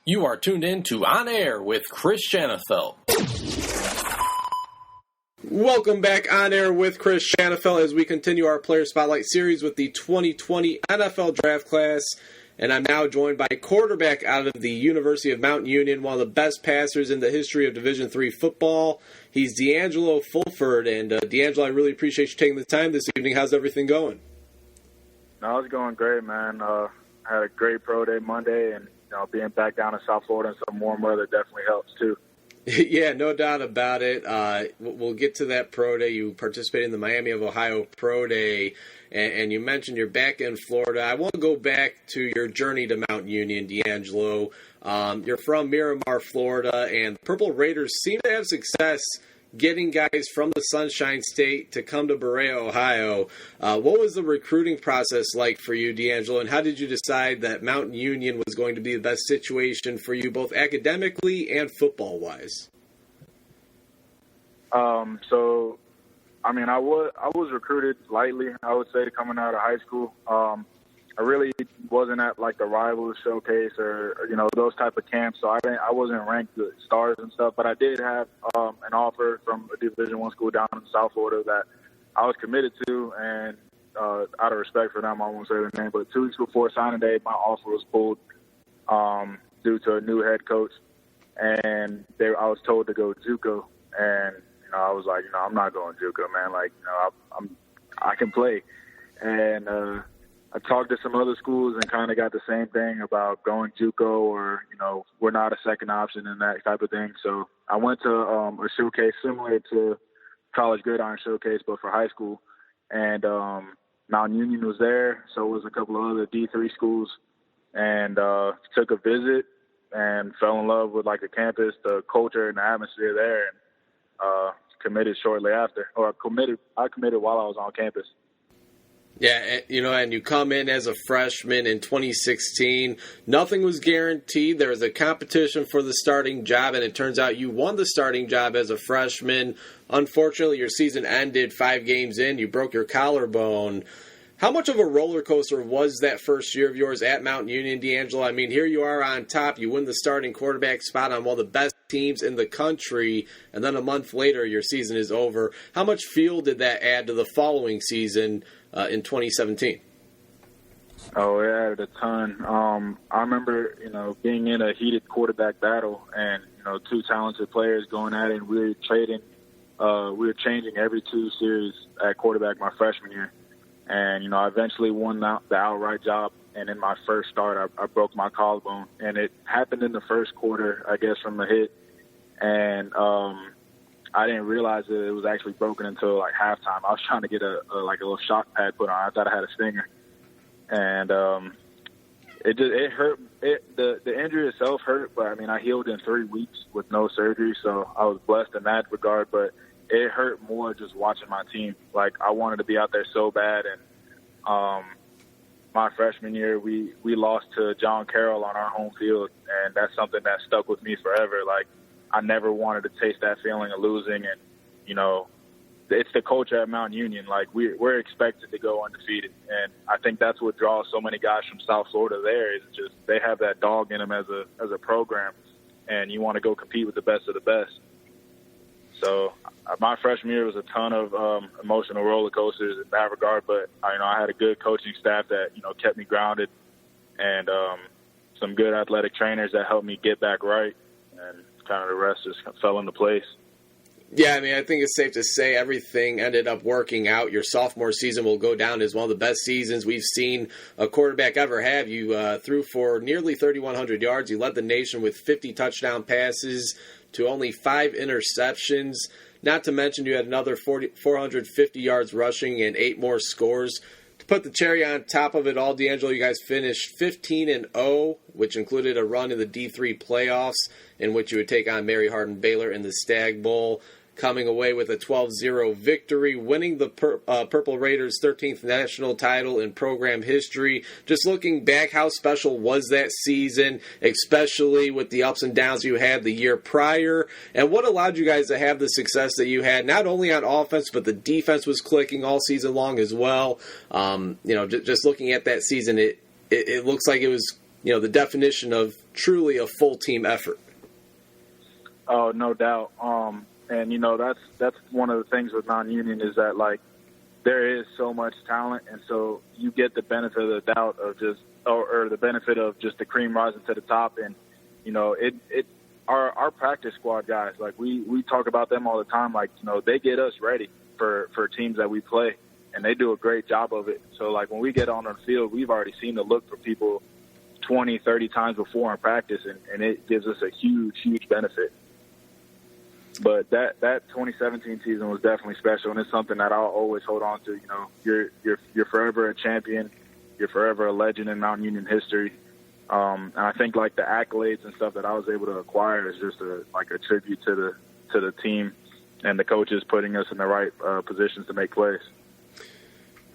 You are tuned in to On Air with Chris Shanafelt. Welcome back On Air with Chris Shanafelt as we continue our Player Spotlight series with the 2020 NFL Draft Class. And I'm now joined by a quarterback out of the University of Mount Union, one of the best passers in the history of Division III football. He's D'Angelo Fulford. And D'Angelo, I really appreciate you taking the time this evening. How's everything going? No, it's going great, man. I had a great pro day Monday, and being back down in South Florida in some warm weather definitely helps too. Yeah, no doubt about it. We'll get to that pro day. You participated in the Miami of Ohio Pro Day, and you mentioned you're back in Florida. I want to go back to your journey to Mount Union, D'Angelo. You're from Miramar, Florida, and the Purple Raiders seem to have success getting guys from the Sunshine State to come to Berea, Ohio. What was the recruiting process like for you, D'Angelo, and how did you decide that Mount Union was going to be the best situation for you, both academically and football-wise? I was recruited lightly, I would say, coming out of high school. I really wasn't at like the Rivals Showcase or those type of camps, so I wasn't ranked the stars and stuff. But I did have an offer from a Division I school down in South Florida that I was committed to, and out of respect for them, I won't say their name. But 2 weeks before signing day, my offer was pulled due to a new head coach, and I was told to go JUCO, and I was like, I'm not going JUCO, man. Like, I can play, and I talked to some other schools and kind of got the same thing about going JUCO or, we're not a second option and that type of thing. So I went to a showcase similar to College Gridiron Showcase, but for high school. And Mount Union was there, so was a couple of other D3 schools. And took a visit and fell in love with, like, the campus, the culture, and the atmosphere there, and committed shortly after. Or I committed while I was on campus. Yeah, and you come in as a freshman in 2016. Nothing was guaranteed. There was a competition for the starting job, and it turns out you won the starting job as a freshman. Unfortunately, your season ended 5 games in. You broke your collarbone. How much of a roller coaster was that first year of yours at Mount Union, D'Angelo? I mean, here you are on top. You win the starting quarterback spot on one of the best teams in the country, and then a month later, your season is over. How much fuel did that add to the following season in 2017? Oh, it added a ton. I remember, being in a heated quarterback battle and, 2 talented players going at it, and we were changing every 2 series at quarterback my freshman year. And, I eventually won the outright job. And in my first start, I broke my collarbone. And it happened in the first quarter, I guess, from the hit. And I didn't realize that it was actually broken until, like, halftime. I was trying to get a little shock pad put on. I thought I had a stinger. And it hurt. The injury itself hurt, but, I healed in 3 weeks with no surgery. So I was blessed in that regard. But it hurt more just watching my team. Like, I wanted to be out there so bad. And my freshman year, we lost to John Carroll on our home field, and that's something that stuck with me forever. Like, I never wanted to taste that feeling of losing, and, it's the culture at Mount Union. Like, we're expected to go undefeated, and I think that's what draws so many guys from South Florida there is just they have that dog in them as a program, and you want to go compete with the best of the best. So my freshman year was a ton of emotional roller coasters in that regard, but I had a good coaching staff that kept me grounded, and some good athletic trainers that helped me get back right, and kind of the rest just fell into place. Yeah, I think it's safe to say everything ended up working out. Your sophomore season will go down as one of the best seasons we've seen a quarterback ever have. You threw for nearly 3,100 yards. You led the nation with 50 touchdown passes to only 5 interceptions. Not to mention you had another 450 yards rushing and 8 more scores. To put the cherry on top of it all, D'Angelo, you guys finished 15-0, which included a run in the D3 playoffs in which you would take on Mary Hardin Baylor in the Stag Bowl, coming away with a 12-0 victory, winning the Purple Raiders' 13th national title in program history. Just looking back, how special was that season, especially with the ups and downs you had the year prior, and what allowed you guys to have the success that you had, not only on offense, but the defense was clicking all season long as well. Just looking at that season, it looks like it was the definition of truly a full team effort. Oh, no doubt. And that's one of the things with Mount Union is that like there is so much talent, and so you get the benefit of the doubt of or the benefit of just the cream rising to the top. And our practice squad guys, like we talk about them all the time. Like they get us ready for teams that we play, and they do a great job of it. So like when we get on the field, we've already seen the look for people 20, 30 times before in practice, and it gives us a huge benefit. But that 2017 season was definitely special, and it's something that I'll always hold on to. You're forever a champion. You're forever a legend in Mount Union history. And I think like the accolades and stuff that I was able to acquire is just a tribute to the team and the coaches putting us in the right positions to make plays.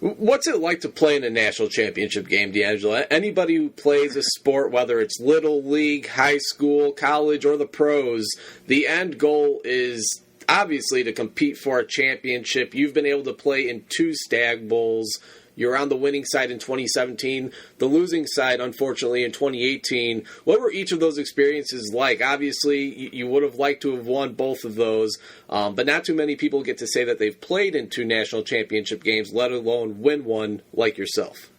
What's it like to play in a national championship game, D'Angelo? Anybody who plays a sport, whether it's little league, high school, college, or the pros, the end goal is obviously to compete for a championship. You've been able to play in 2 Stag Bowls. You're on the winning side in 2017, the losing side, unfortunately, in 2018. What were each of those experiences like? Obviously, you would have liked to have won both of those, but not too many people get to say that they've played in 2 national championship games, let alone win one like yourself.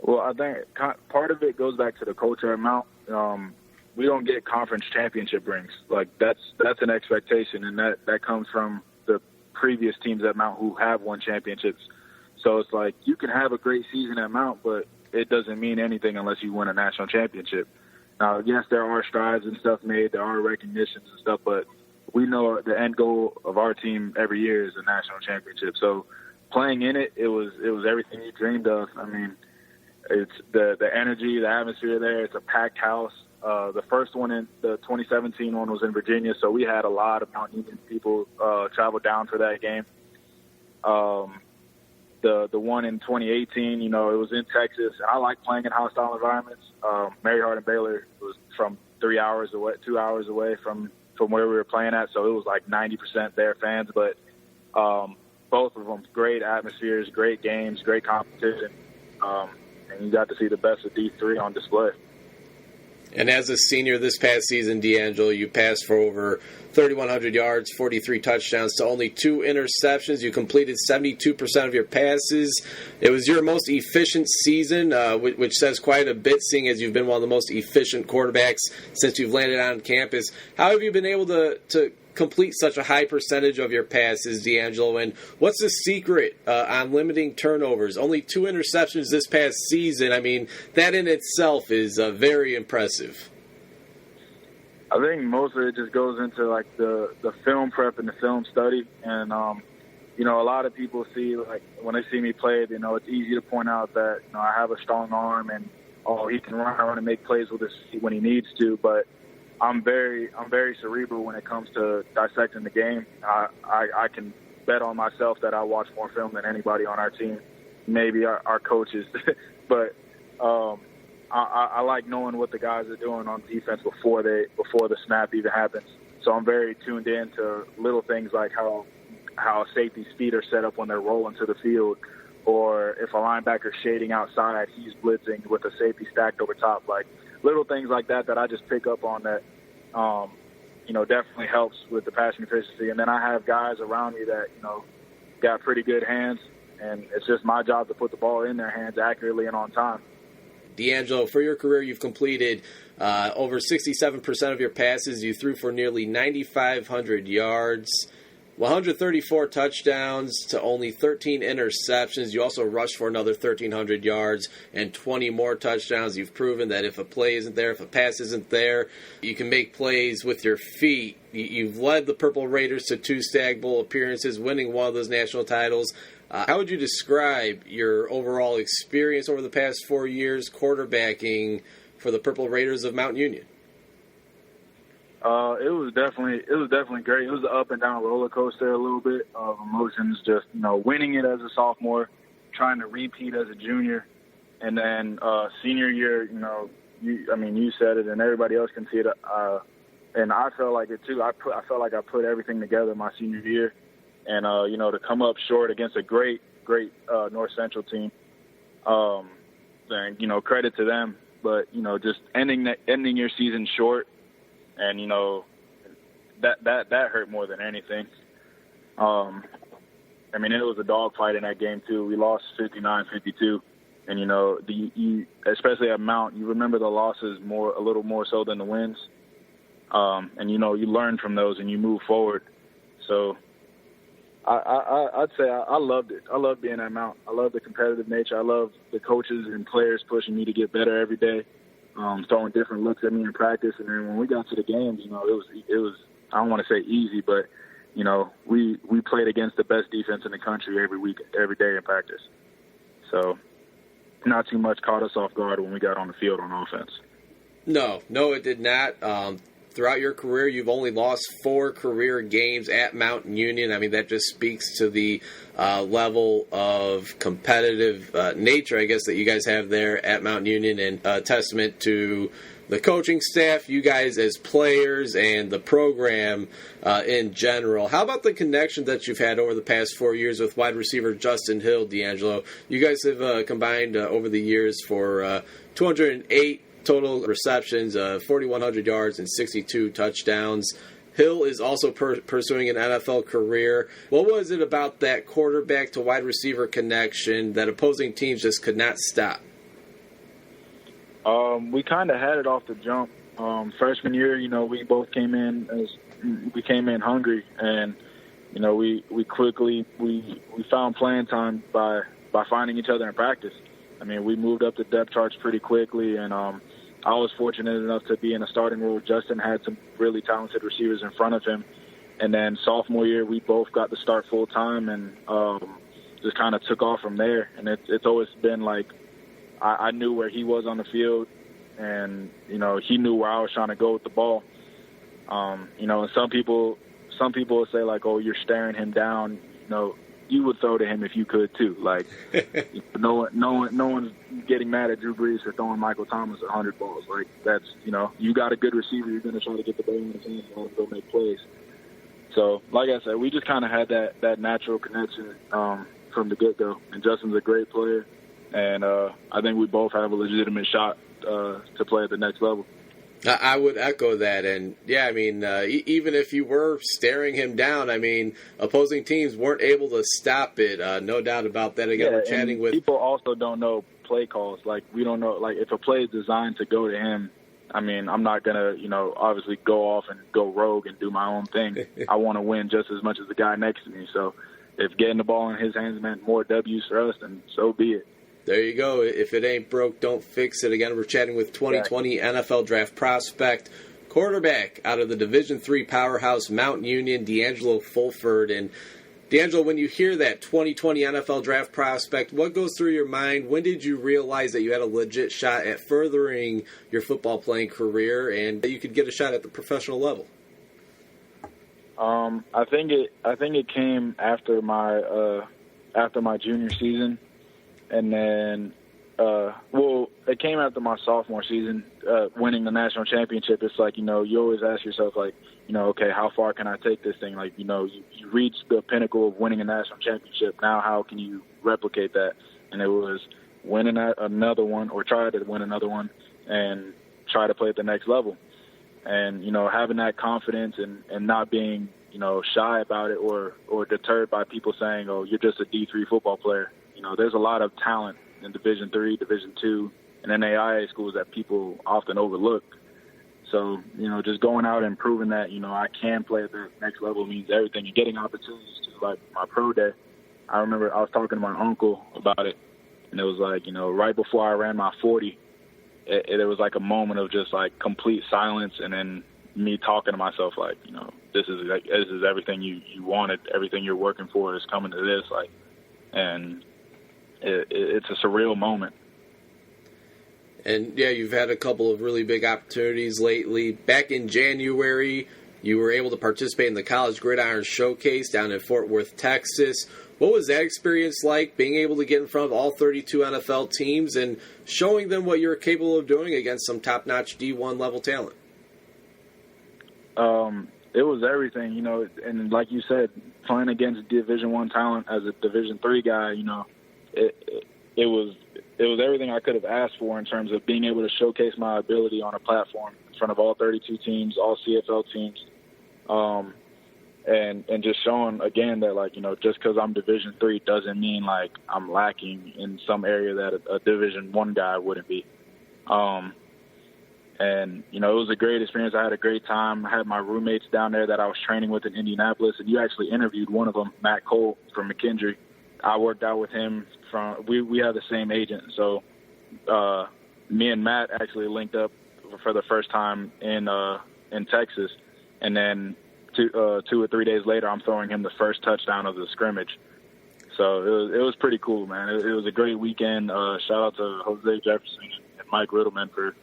Well, I think part of it goes back to the culture at Mount. We don't get conference championship rings. Like that's an expectation, and that comes from the previous teams at Mount who have won championships. So it's like you can have a great season at Mount, but it doesn't mean anything unless you win a national championship. Now, yes, there are strides and stuff made. There are recognitions and stuff, but we know the end goal of our team every year is a national championship. So playing in it, it was everything you dreamed of. I mean, it's the energy, the atmosphere there. It's a packed house. The first one in the 2017 one was in Virginia, so we had a lot of Mount Union people travel down for that game. The one in 2018, it was in Texas, and I like playing in hostile environments. Mary Hardin Baylor was from 2 hours away from where we were playing at, so it was like 90% their fans. But both of them, great atmospheres, great games, great competition, and you got to see the best of D3 on display. And as a senior this past season, D'Angelo, you passed for over 3,100 yards, 43 touchdowns to only 2 interceptions. You completed 72% of your passes. It was your most efficient season, which says quite a bit, seeing as you've been one of the most efficient quarterbacks since you've landed on campus. How have you been able to complete such a high percentage of your passes, D'Angelo? And what's the secret on limiting turnovers? Only 2 interceptions this past season. I mean, that in itself is very impressive. I think most of it just goes into like the film prep and the film study. And, a lot of people see, like, when they see me play, it's easy to point out that, I have a strong arm and, he can run around and make plays with his feet when he needs to. But I'm very cerebral when it comes to dissecting the game. I can bet on myself that I watch more film than anybody on our team, maybe our coaches. But I like knowing what the guys are doing on defense before the snap even happens. So I'm very tuned in to little things like how safety's feet are set up when they're rolling to the field, or if a linebacker's shading outside, he's blitzing with a safety stacked over top. Like little things like that I just pick up on that, definitely helps with the passing efficiency. And then I have guys around me that, got pretty good hands, and it's just my job to put the ball in their hands accurately and on time. D'Angelo, for your career, you've completed over 67% of your passes. You threw for nearly 9,500 yards, 134 touchdowns to only 13 interceptions. You also rushed for another 1,300 yards and 20 more touchdowns. You've proven that if a play isn't there, if a pass isn't there, you can make plays with your feet. You've led the Purple Raiders to 2 Stag Bowl appearances, winning one of those national titles. How would you describe your overall experience over the past 4 years quarterbacking for the Purple Raiders of Mount Union? It was definitely great. It was an up and down roller coaster, a little bit of emotions. Just winning it as a sophomore, trying to repeat as a junior, and then senior year. You said it, and everybody else can see it. And I felt like it too. I felt like I put everything together my senior year, and to come up short against a great North Central team. And credit to them. but just ending your season short, and that hurt more than anything. I mean, it was a dogfight in that game too. We lost 59-52, and especially at Mount, you remember the losses a little more so than the wins, and you learn from those and you move forward. So I'd say I loved it. I loved being at Mount. I love the competitive nature. I love the coaches and players pushing me to get better every day, throwing different looks at me in practice. And then when we got to the games, it was I don't want to say easy, but we played against the best defense in the country every week, every day in practice. So not too much caught us off guard when we got on the field on offense. No, it did not. Throughout your career, you've only lost 4 career games at Mount Union. I mean, that just speaks to the level of competitive nature, I guess, that you guys have there at Mount Union, and a testament to the coaching staff, you guys as players, and the program in general. How about the connection that you've had over the past 4 years with wide receiver Justin Hill, D'Angelo? You guys have combined over the years for 208 total receptions, 4,100 yards, and 62 touchdowns. Hill is also pursuing an NFL career. What was it about that quarterback to wide receiver connection that opposing teams just could not stop? We kind of had it off the jump. Freshman year, we both came in hungry, and we quickly found playing time by finding each other in practice. I mean, we moved up the depth charts pretty quickly, and I was fortunate enough to be in a starting role. Justin had some really talented receivers in front of him. And then sophomore year, we both got to start full time, and just kind of took off from there. And it's always been like I knew where he was on the field, and he knew where I was trying to go with the ball. And some people will say like, "Oh, you're staring him down." You would throw to him if you could too. Like, no one's getting mad at Drew Brees for throwing Michael Thomas 100 balls. Like, that's you got a good receiver, you're going to try to get the ball in his hands and go make plays. So, like I said, we just kind of had that natural connection from the get go. And Justin's a great player, and I think we both have a legitimate shot to play at the next level. I would echo that, and yeah, I mean, even if you were staring him down, I mean, opposing teams weren't able to stop it. No doubt about that. Again, we're chatting with people. Also, don't know play calls. Like, we don't know. Like, if a play is designed to go to him, I mean, I'm not gonna, obviously go off and go rogue and do my own thing. I want to win just as much as the guy next to me. So, if getting the ball in his hands meant more W's for us, then so be it. There you go. If it ain't broke, don't fix it. Again, we're chatting with 2020 NFL Draft prospect, quarterback out of the Division III powerhouse Mount Union, D'Angelo Fulford. And D'Angelo, when you hear that 2020 NFL Draft prospect, what goes through your mind? When did you realize that you had a legit shot at furthering your football playing career and that you could get a shot at the professional level? I think it came after my junior season. And then, it came after my sophomore season, winning the national championship. It's like, you always ask yourself, like, okay, how far can I take this thing? Like, you reached the pinnacle of winning a national championship. Now how can you replicate that? And it was winning another one, or try to win another one, and try to play at the next level. And, having that confidence and not being, shy about it or deterred by people saying, oh, you're just a D3 football player. There's a lot of talent in Division III, Division II, and NAIA schools that people often overlook. So, just going out and proving that, I can play at the next level means everything. And getting opportunities to, like, my pro day. I remember I was talking to my uncle about it, and it was like, right before I ran my 40, it was like a moment of just, like, complete silence, and then me talking to myself, like, this is everything you wanted, everything you're working for is coming to this, like, and it's a surreal moment. And, yeah, you've had a couple of really big opportunities lately. Back in January, you were able to participate in the College Gridiron Showcase down in Fort Worth, Texas. What was that experience like, being able to get in front of all 32 NFL teams and showing them what you're capable of doing against some top-notch D1 level talent? It was everything, and like you said, playing against Division I talent as a Division III guy, it was everything I could have asked for in terms of being able to showcase my ability on a platform in front of all 32 teams, all CFL teams, and just showing again that, like, you know, just because I'm Division III doesn't mean like I'm lacking in some area that a Division I guy wouldn't be. And, you know, it was a great experience. I had a great time. I had my roommates down there that I was training with in Indianapolis, and you actually interviewed one of them, Matt Cole from McKendree. I worked out with him we have the same agent. So me and Matt actually linked up for the first time in Texas. And then 2 or 3 days later, I'm throwing him the first touchdown of the scrimmage. So it was pretty cool, man. It was a great weekend. Shout out to Jose Jefferson and Mike Riddleman for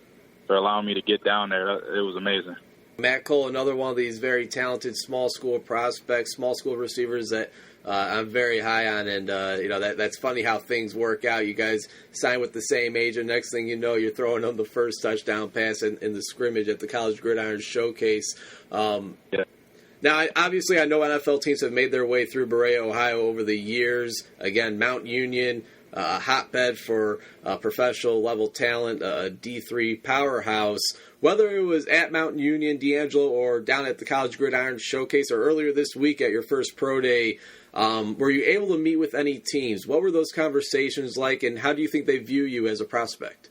allowing me to get down there. It was amazing. Matt Cole, another one of these very talented small school prospects, small school receivers that I'm very high on, and you know, that's funny how things work out. You guys sign with the same agent. Next thing you know, you're throwing them the first touchdown pass in the scrimmage at the College Gridiron Showcase. Yeah. Now, obviously, I know NFL teams have made their way through Berea, Ohio over the years. Again, Mount Union, a hotbed for professional-level talent, a D3 powerhouse. Whether it was at Mount Union, D'Angelo, or down at the College Gridiron Showcase, or earlier this week at your first pro day, were you able to meet with any teams? What were those conversations like, and how do you think they view you as a prospect?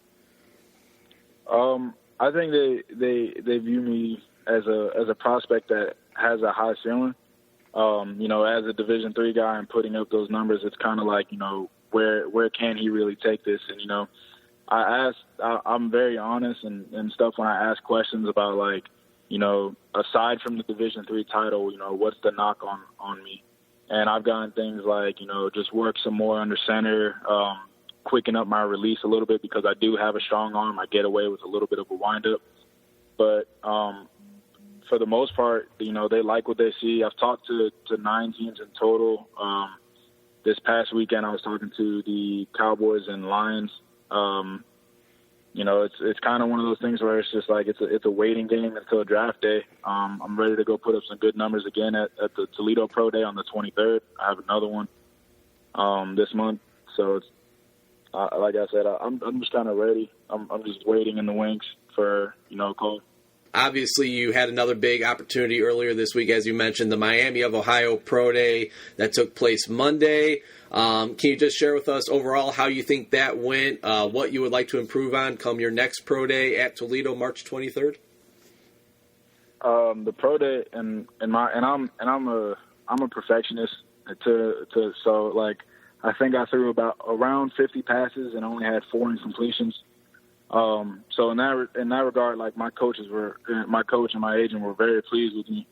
I think they view me as a prospect that has a high ceiling. You know, as a Division III guy and putting up those numbers, it's kind of like, you know, where can he really take this? And, you know, I'm very honest and stuff when I ask questions about, like, you know, aside from the Division III title, you know, what's the knock on me? And I've gotten things like, you know, just work some more under center, quicken up my release a little bit because I do have a strong arm. I get away with a little bit of a windup. But for the most part, you know, they like what they see. I've talked to 9 teams in total. This past weekend, I was talking to the Cowboys and Lions. You know, it's kind of one of those things where it's just like it's a waiting game until draft day. I'm ready to go put up some good numbers again at the Toledo Pro Day on the 23rd. I have another one this month. So it's like I said, I'm just kind of ready. I'm just waiting in the wings for, you know, a call. Obviously, you had another big opportunity earlier this week, as you mentioned, the Miami of Ohio Pro Day that took place Monday. Can you just share with us overall how you think that went, what you would like to improve on come your next Pro Day at Toledo, March 23rd? The Pro Day I'm a perfectionist so like I think I threw around 50 passes and only had 4 incompletions. So in that regard, like my coach and my agent were very pleased with me.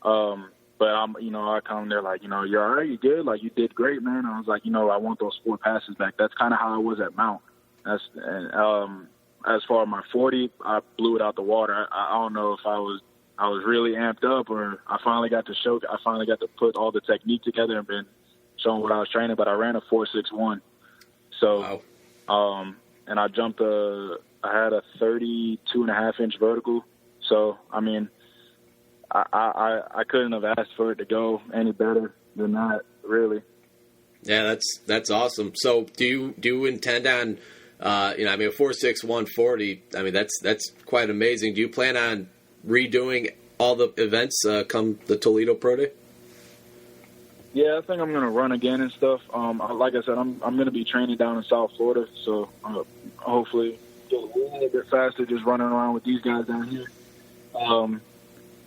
But I come there like, you know, you're all right, you good, like you did great, man. I was like, you know, I want those 4 passes back. That's kind of how I was at Mount. As far as my 40, I blew it out the water. I don't know if I was really amped up or I finally got to put all the technique together and been showing what I was training. But I ran a 4.61. So, wow. And I had a 32.5-inch vertical. So, I mean, I couldn't have asked for it to go any better than that, really. Yeah, that's awesome. So do you intend on, a 4.61 40, I mean, that's quite amazing. Do you plan on redoing all the events come the Toledo Pro Day? Yeah, I think I'm going to run again and stuff. Like I said, I'm going to be training down in South Florida, so hopefully get a little bit faster just running around with these guys down here.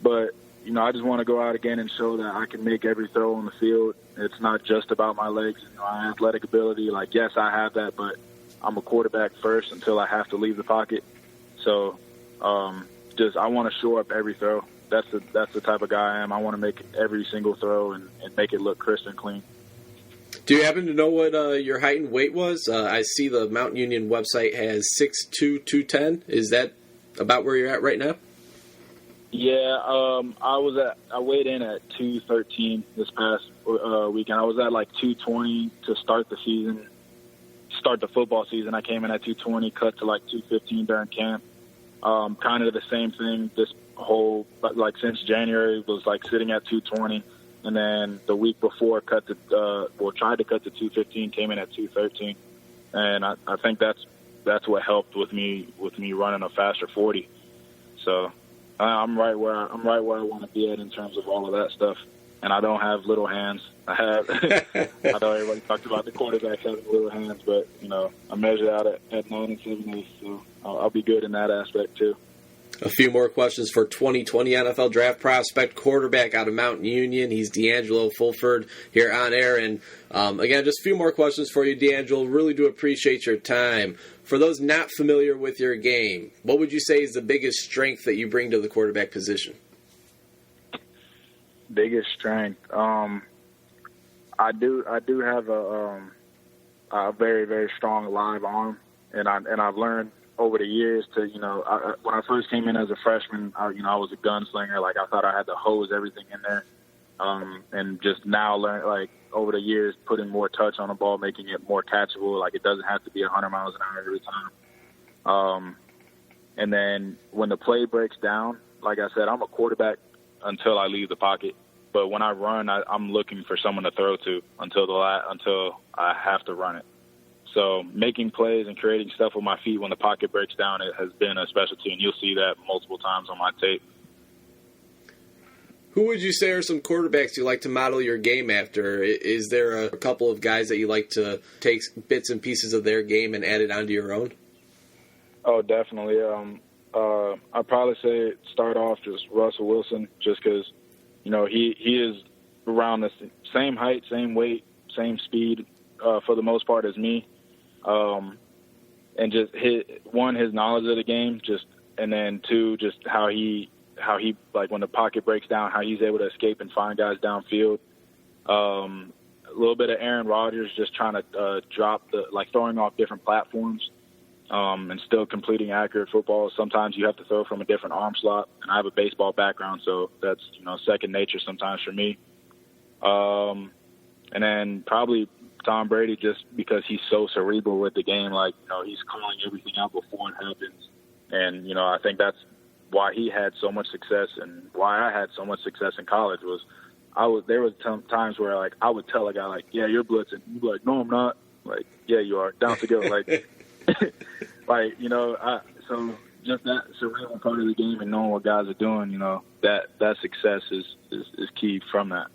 But, you know, I just want to go out again and show that I can make every throw on the field. It's not just about my legs. You know, my athletic ability, like, yes, I have that, but I'm a quarterback first until I have to leave the pocket. So I want to shore up every throw. That's the type of guy I am. I want to make every single throw and make it look crisp and clean. Do you happen to know what your height and weight was? I see the Mount Union website has 6'2", 210. Is that about where you're at right now? Yeah, I weighed in at 213 this past weekend. I was at like 220 to start the football season. I came in at 220, cut to like 215 during camp. Kind of the same thing this whole, like since January, was like sitting at 220. And then the week before tried to cut to 215, came in at 213. and I think that's what helped with me running a faster 40. So I'm right where I want to be at in terms of all of that stuff. And I don't have little hands. I know everybody talks about the quarterbacks having little hands, but I measured out at 9 7/8, so I'll be good in that aspect too. A few more questions for 2020 NFL Draft prospect quarterback out of Mountain Union. He's D'Angelo Fulford here on air. And again, just a few more questions for you, D'Angelo. Really do appreciate your time. For those not familiar with your game, what would you say is the biggest strength that you bring to the quarterback position? Biggest strength, I do have a very, very strong live arm, and I've learned over the years to when I first came in as a freshman, I was a gunslinger. Like, I thought I had to hose everything in there, and just now learn, like, over the years, putting more touch on the ball, making it more catchable. Like, it doesn't have to be 100 miles an hour every time. And then when the play breaks down, like I said, I'm a quarterback until I leave the pocket. But when I run, I'm looking for someone to throw to until I have to run it. So making plays and creating stuff with my feet when the pocket breaks down, it has been a specialty, and you'll see that multiple times on my tape. Who would you say are some quarterbacks you like to model your game after? Is there a couple of guys that you like to take bits and pieces of their game and add it onto your own? Oh, definitely. I'd probably say start off just Russell Wilson, just because, he is around the same height, same weight, same speed for the most part as me. And just his knowledge of the game, and then two, just how he like when the pocket breaks down, how he's able to escape and find guys downfield. A little bit of Aaron Rodgers, just trying to throwing off different platforms. And still completing accurate football. Sometimes you have to throw from a different arm slot, and I have a baseball background, so that's second nature sometimes for me. And then probably Tom Brady, just because he's so cerebral with the game, he's calling everything out before it happens, and I think that's why he had so much success, and why I had so much success in college there was times where I would tell a guy yeah, you're blitzing, he'd be like, no, I'm not, yeah, you are, down to go, so just that cerebral part of the game and knowing what guys are doing, that success is key from that.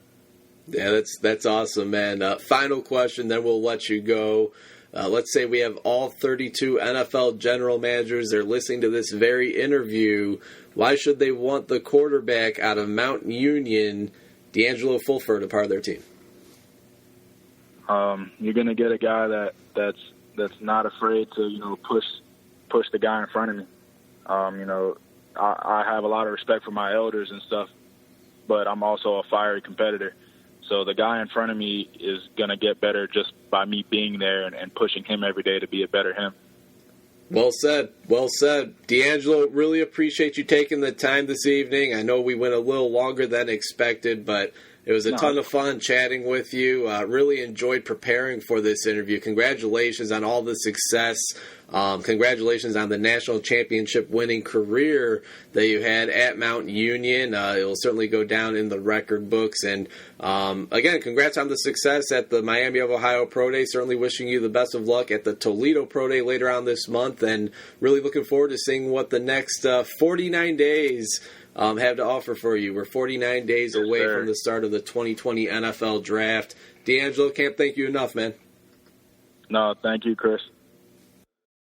Yeah, that's awesome, man. Final question, then we'll let you go. Let's say we have all 32 NFL general managers. They're listening to this very interview. Why should they want the quarterback out of Mountain Union, D'Angelo Fulford, a part of their team? You're going to get a guy that's not afraid to, push the guy in front of me. I have a lot of respect for my elders and stuff, but I'm also a fiery competitor. So the guy in front of me is going to get better just by me being there and pushing him every day to be a better him. Well said. Well said. D'Angelo, really appreciate you taking the time this evening. I know we went a little longer than expected, but it was a ton of fun chatting with you. Really enjoyed preparing for this interview. Congratulations on all the success. Congratulations on the national championship winning career that you had at Mountain Union. It will certainly go down in the record books. And again, congrats on the success at the Miami of Ohio Pro Day. Certainly wishing you the best of luck at the Toledo Pro Day later on this month. And really looking forward to seeing what the next 49 days have to offer for you. We're 49 days away from the start of the 2020 NFL Draft. D'Angelo, can't thank you enough, man. No, thank you, Chris.